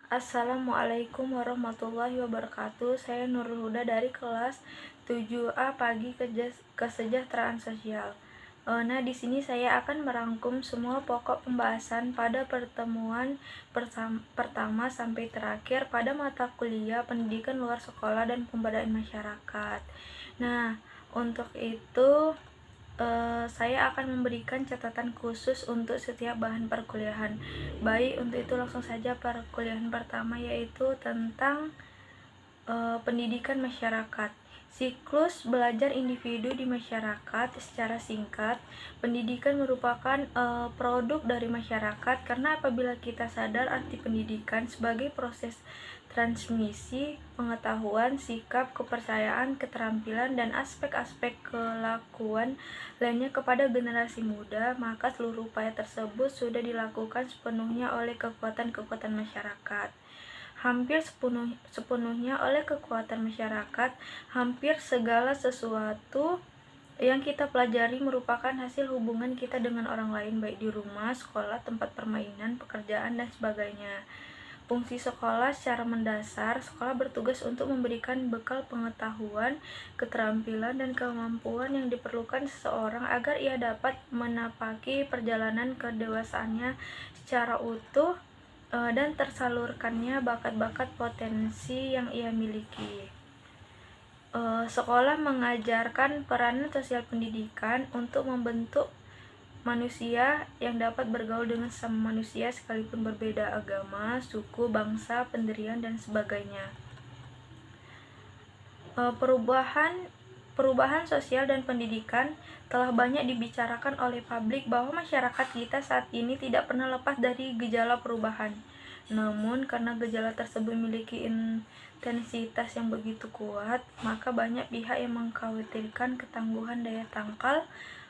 Assalamualaikum warahmatullahi wabarakatuh. Saya Nurul Huda dari kelas 7A Pagi Kesejahteraan Sosial. Nah, di sini saya akan merangkum semua pokok pembahasan pada pertemuan pertama sampai terakhir pada mata kuliah Pendidikan Luar Sekolah dan Pemberdayaan Masyarakat. Nah, untuk itu saya akan memberikan catatan khusus untuk setiap bahan perkuliahan. Baik, untuk itu langsung saja perkuliahan pertama, yaitu tentang pendidikan masyarakat. Siklus belajar individu di masyarakat. Secara singkat, pendidikan merupakan produk dari masyarakat, karena apabila kita sadar arti pendidikan sebagai proses transmisi pengetahuan, sikap, kepercayaan, keterampilan, dan aspek-aspek kelakuan lainnya kepada generasi muda, maka seluruh upaya tersebut sudah dilakukan sepenuhnya oleh kekuatan-kekuatan masyarakat. Hampir sepenuhnya oleh kekuatan masyarakat. Hampir segala sesuatu yang kita pelajari merupakan hasil hubungan kita dengan orang lain, baik di rumah, sekolah, tempat permainan, pekerjaan, dan sebagainya. Fungsi sekolah secara mendasar, sekolah bertugas untuk memberikan bekal pengetahuan, keterampilan, dan kemampuan yang diperlukan seseorang agar ia dapat menapaki perjalanan kedewasaannya secara utuh dan tersalurkannya bakat-bakat potensi yang ia miliki. Sekolah mengajarkan peranan sosial pendidikan untuk membentuk manusia yang dapat bergaul dengan sesama manusia sekalipun berbeda agama, suku, bangsa, pendirian, dan sebagainya. Perubahan sosial dan pendidikan telah banyak dibicarakan oleh publik bahwa masyarakat kita saat ini tidak pernah lepas dari gejala perubahan. Namun, karena gejala tersebut memiliki intensitas yang begitu kuat, maka banyak pihak yang mengkhawatirkan ketangguhan daya tangkal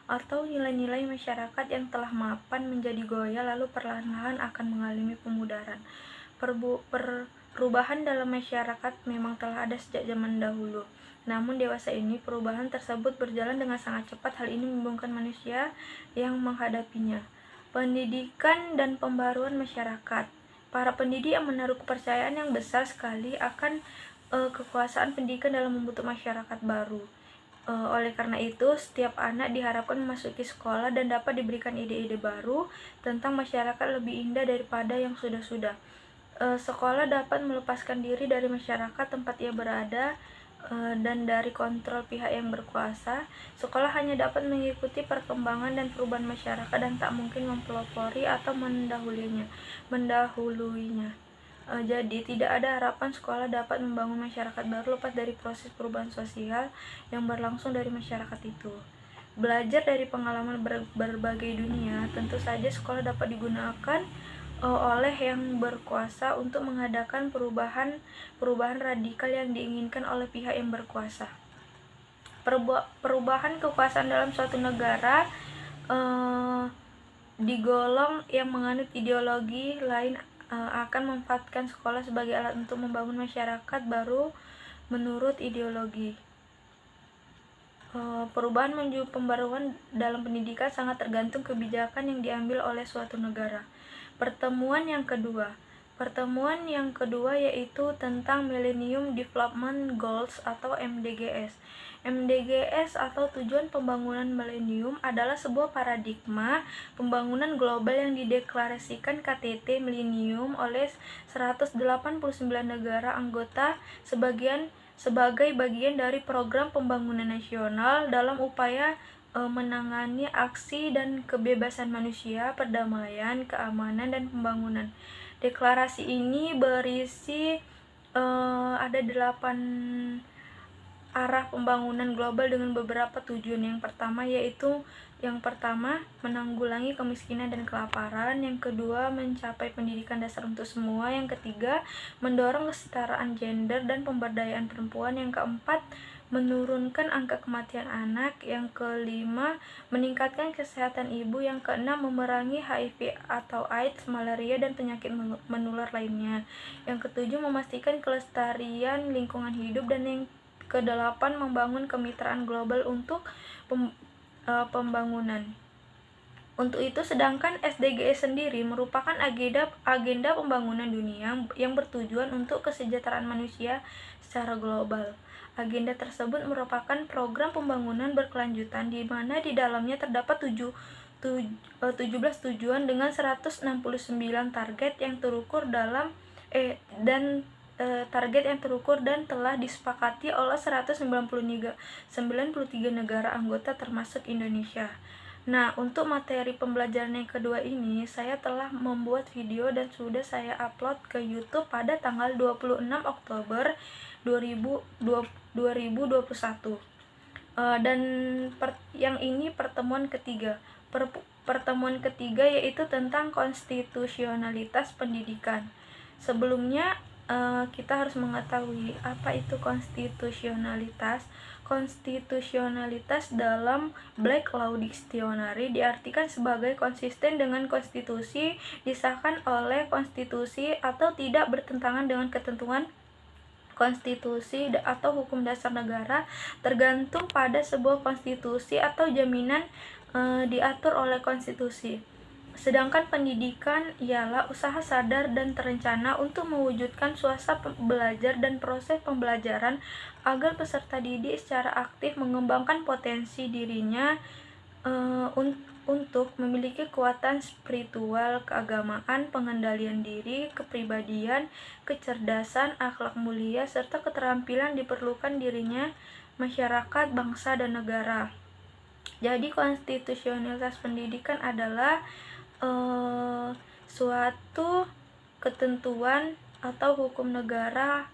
atau nilai-nilai masyarakat yang telah mapan menjadi goyah lalu perlahan-lahan akan mengalami pemudaran. Perubahan dalam masyarakat memang telah ada sejak zaman dahulu. Namun dewasa ini perubahan tersebut berjalan dengan sangat cepat. Hal ini membingungkan manusia yang menghadapinya. Pendidikan dan pembaruan masyarakat. Para pendidik yang menaruh kepercayaan yang besar sekali akan kekuasaan pendidikan dalam membentuk masyarakat baru. Oleh karena itu, setiap anak diharapkan memasuki sekolah dan dapat diberikan ide-ide baru tentang masyarakat lebih indah daripada yang sudah-sudah. Sekolah dapat melepaskan diri dari masyarakat tempat ia berada dan dari kontrol pihak yang berkuasa. Sekolah hanya dapat mengikuti perkembangan dan perubahan masyarakat dan tak mungkin mempelopori atau mendahuluinya. Jadi, tidak ada harapan sekolah dapat membangun masyarakat baru lepas dari proses perubahan sosial yang berlangsung dari masyarakat itu. Belajar dari pengalaman berbagai dunia, tentu saja sekolah dapat digunakan oleh yang berkuasa untuk mengadakan perubahan radikal yang diinginkan oleh pihak yang berkuasa. Perubahan kekuasaan dalam suatu negara digolong yang menganut ideologi lain akan memanfaatkan sekolah sebagai alat untuk membangun masyarakat baru menurut ideologi. Perubahan menuju pembaruan dalam pendidikan sangat tergantung kebijakan yang diambil oleh suatu negara. Pertemuan yang kedua yaitu tentang Millennium Development Goals atau MDGs. MDGs atau Tujuan Pembangunan Milenium adalah sebuah paradigma pembangunan global yang dideklarasikan KTT Millennium oleh 189 negara anggota sebagai bagian dari program pembangunan nasional dalam upaya menangani aksi dan kebebasan manusia, perdamaian, keamanan, dan pembangunan. Deklarasi ini berisi ada 8 arah pembangunan global dengan beberapa tujuan. Yang pertama, menanggulangi kemiskinan dan kelaparan. Yang kedua, mencapai pendidikan dasar untuk semua. Yang ketiga, mendorong kesetaraan gender dan pemberdayaan perempuan. Yang keempat, menurunkan angka kematian anak. Yang kelima, meningkatkan kesehatan ibu. Yang keenam, memerangi HIV atau AIDS, malaria, dan penyakit menular lainnya. Yang ketujuh, memastikan kelestarian lingkungan hidup. Dan yang kedelapan, membangun kemitraan global untuk pembangunan. Untuk itu, sedangkan SDGs sendiri merupakan agenda pembangunan dunia yang bertujuan untuk kesejahteraan manusia secara global. Agenda tersebut merupakan program pembangunan berkelanjutan di mana di dalamnya terdapat 17 tujuan dengan 169 target yang terukur dan telah disepakati oleh 193 negara anggota termasuk Indonesia. Nah, untuk materi pembelajaran yang kedua ini, saya telah membuat video dan sudah saya upload ke YouTube pada tanggal 26 Oktober 2021. Dan yang ini pertemuan ketiga. Pertemuan ketiga yaitu tentang konstitusionalitas pendidikan. Sebelumnya kita harus mengetahui apa itu konstitusionalitas. Konstitusionalitas dalam Black Law Dictionary diartikan sebagai konsisten dengan konstitusi, disahkan oleh konstitusi atau tidak bertentangan dengan ketentuan konstitusi atau hukum dasar negara, tergantung pada sebuah konstitusi atau jaminan diatur oleh konstitusi. Sedangkan pendidikan ialah usaha sadar dan terencana untuk mewujudkan suasana belajar dan proses pembelajaran agar peserta didik secara aktif mengembangkan potensi dirinya untuk memiliki kekuatan spiritual, keagamaan, pengendalian diri, kepribadian, kecerdasan, akhlak mulia, serta keterampilan diperlukan dirinya, masyarakat, bangsa, dan negara. Jadi konstitusionalitas pendidikan adalah suatu ketentuan atau hukum negara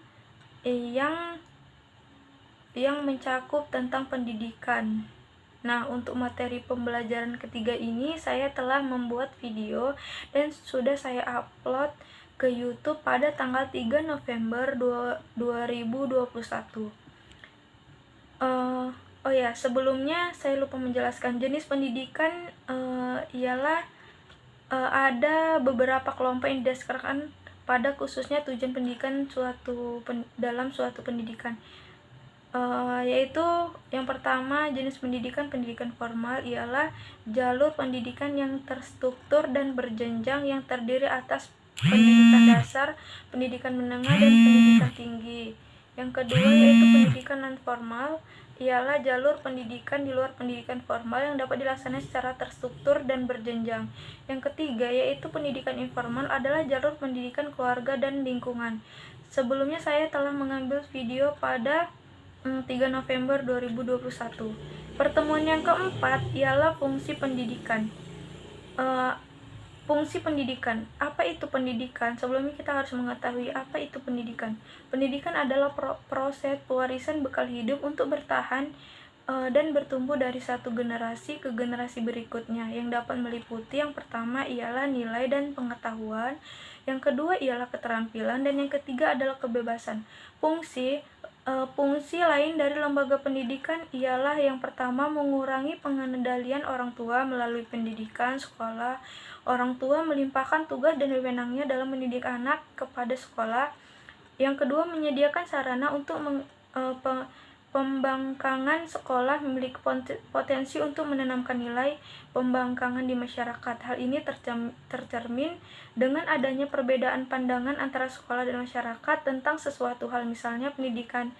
yang mencakup tentang pendidikan. Nah, untuk materi pembelajaran ketiga ini saya telah membuat video dan sudah saya upload ke YouTube pada tanggal 3 November 2021. Oh ya, sebelumnya saya lupa menjelaskan jenis pendidikan ialah ada beberapa kelompok yang didasarkan pada khususnya tujuan pendidikan dalam suatu pendidikan. Yaitu yang pertama, jenis pendidikan formal ialah jalur pendidikan yang terstruktur dan berjenjang yang terdiri atas pendidikan dasar, pendidikan menengah, dan pendidikan tinggi. Yang kedua yaitu pendidikan non formal, ialah jalur pendidikan di luar pendidikan formal yang dapat dilaksanakan secara terstruktur dan berjenjang. Yang ketiga yaitu pendidikan informal, adalah jalur pendidikan keluarga dan lingkungan. Sebelumnya saya telah mengambil video pada 3 November 2021. Pertemuan yang keempat ialah fungsi pendidikan. Fungsi pendidikan. Apa itu pendidikan? Sebelumnya kita harus mengetahui apa itu pendidikan. Pendidikan adalah proses pewarisan bekal hidup untuk bertahan dan bertumbuh dari satu generasi ke generasi berikutnya, yang dapat meliputi yang pertama ialah nilai dan pengetahuan, yang kedua ialah keterampilan, dan yang ketiga adalah kebebasan. Fungsi lain dari lembaga pendidikan ialah yang pertama mengurangi pengendalian orang tua melalui pendidikan sekolah. Orang tua melimpahkan tugas dan wewenangnya dalam mendidik anak kepada sekolah. Yang kedua, menyediakan sarana untuk pembangkangan sekolah memiliki potensi untuk menanamkan nilai pembangkangan di masyarakat. Hal ini tercermin dengan adanya perbedaan pandangan antara sekolah dan masyarakat tentang sesuatu hal, misalnya pendidikan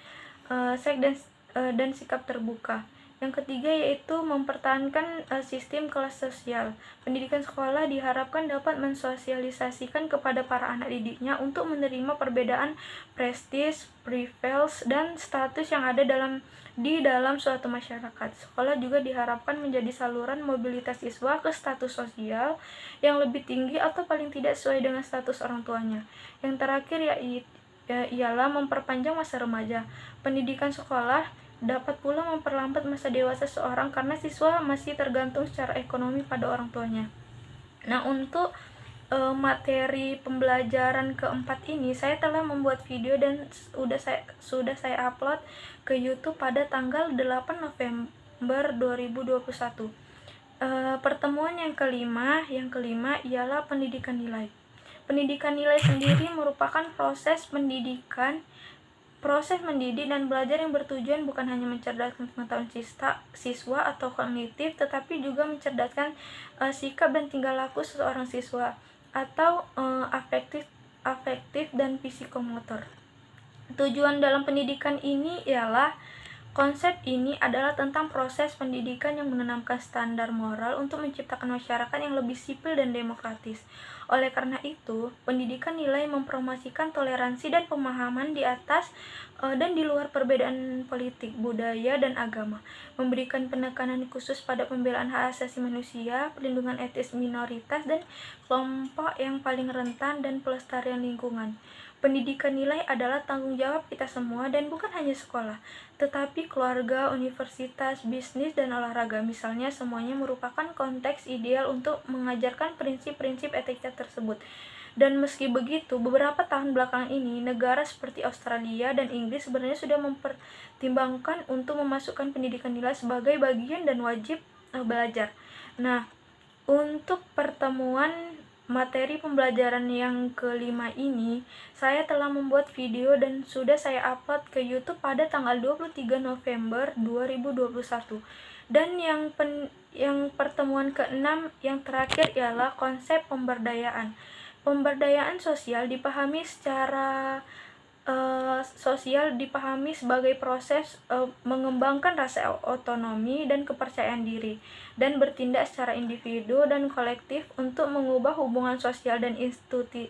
seks dan sikap terbuka. Yang ketiga yaitu mempertahankan sistem kelas sosial. Pendidikan sekolah diharapkan dapat mensosialisasikan kepada para anak didiknya untuk menerima perbedaan prestis, privilege, dan status yang ada di dalam suatu masyarakat. Sekolah juga diharapkan menjadi saluran mobilitas siswa ke status sosial yang lebih tinggi atau paling tidak sesuai dengan status orang tuanya. Yang terakhir ialah memperpanjang masa remaja. Pendidikan sekolah dapat pula memperlambat masa dewasa seorang karena siswa masih tergantung secara ekonomi pada orang tuanya. Nah, untuk materi pembelajaran keempat ini saya telah membuat video dan sudah saya upload ke YouTube pada tanggal 8 November 2021. Pertemuan yang kelima ialah pendidikan nilai. Pendidikan nilai sendiri merupakan proses pendidikan Proses mendidik dan belajar yang bertujuan bukan hanya mencerdaskan pengetahuan siswa atau kognitif, tetapi juga mencerdaskan sikap dan tingkah laku seseorang siswa atau afektif dan psikomotor. Tujuan dalam pendidikan ini ialah konsep ini adalah tentang proses pendidikan yang menanamkan standar moral untuk menciptakan masyarakat yang lebih sipil dan demokratis. Oleh karena itu, pendidikan nilai mempromosikan toleransi dan pemahaman di atas dan di luar perbedaan politik, budaya, dan agama, memberikan penekanan khusus pada pembelaan hak asasi manusia, perlindungan etis minoritas dan kelompok yang paling rentan, dan pelestarian lingkungan. Pendidikan nilai adalah tanggung jawab kita semua dan bukan hanya sekolah, tetapi keluarga, universitas, bisnis, dan olahraga misalnya, semuanya merupakan konteks ideal untuk mengajarkan prinsip-prinsip etika tersebut. Dan meski begitu, beberapa tahun belakangan ini, negara seperti Australia dan Inggris sebenarnya sudah mempertimbangkan untuk memasukkan pendidikan nilai sebagai bagian dan wajib belajar. Nah, untuk pertemuan materi pembelajaran yang kelima ini, saya telah membuat video dan sudah saya upload ke YouTube pada tanggal 23 November 2021. Dan yang pertemuan ke-6 yang terakhir ialah konsep pemberdayaan. Pemberdayaan sosial dipahami sebagai proses mengembangkan rasa otonomi dan kepercayaan diri, dan bertindak secara individu dan kolektif untuk mengubah hubungan sosial dan institusi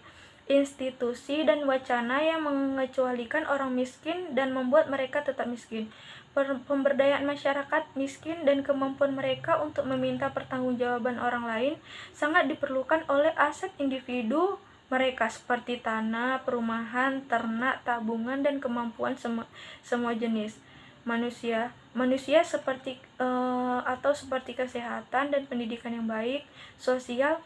dan wacana yang mengecualikan orang miskin dan membuat mereka tetap miskin. Pemberdayaan masyarakat miskin dan kemampuan mereka untuk meminta pertanggungjawaban orang lain sangat diperlukan oleh aset individu mereka seperti tanah, perumahan, ternak, tabungan, dan kemampuan semua jenis manusia seperti kesehatan dan pendidikan yang baik, sosial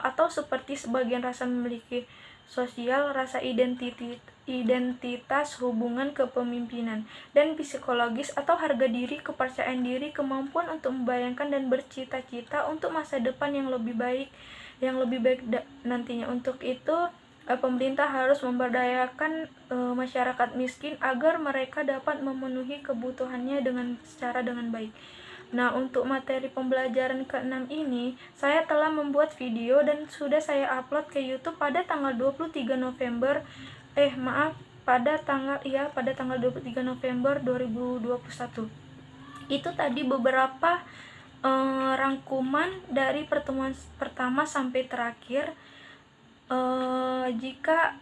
atau seperti sebagian rasa memiliki sosial, rasa identitas, hubungan kepemimpinan, dan psikologis atau harga diri, kepercayaan diri, kemampuan untuk membayangkan dan bercita-cita untuk masa depan yang lebih baik nantinya. Untuk itu, pemerintah harus memberdayakan masyarakat miskin agar mereka dapat memenuhi kebutuhannya dengan baik. Nah, untuk materi pembelajaran ke-6 ini, saya telah membuat video dan sudah saya upload ke YouTube pada tanggal 23 November pada tanggal 23 November 2021. Itu tadi beberapa rangkuman dari pertemuan pertama sampai terakhir. Jika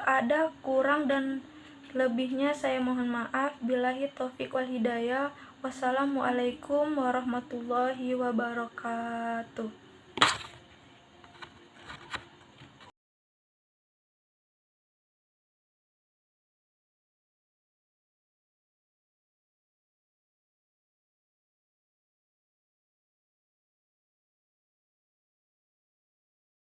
ada kurang dan lebihnya saya mohon maaf. Billahi taufik wal hidayah. Wassalamualaikum warahmatullahi wabarakatuh.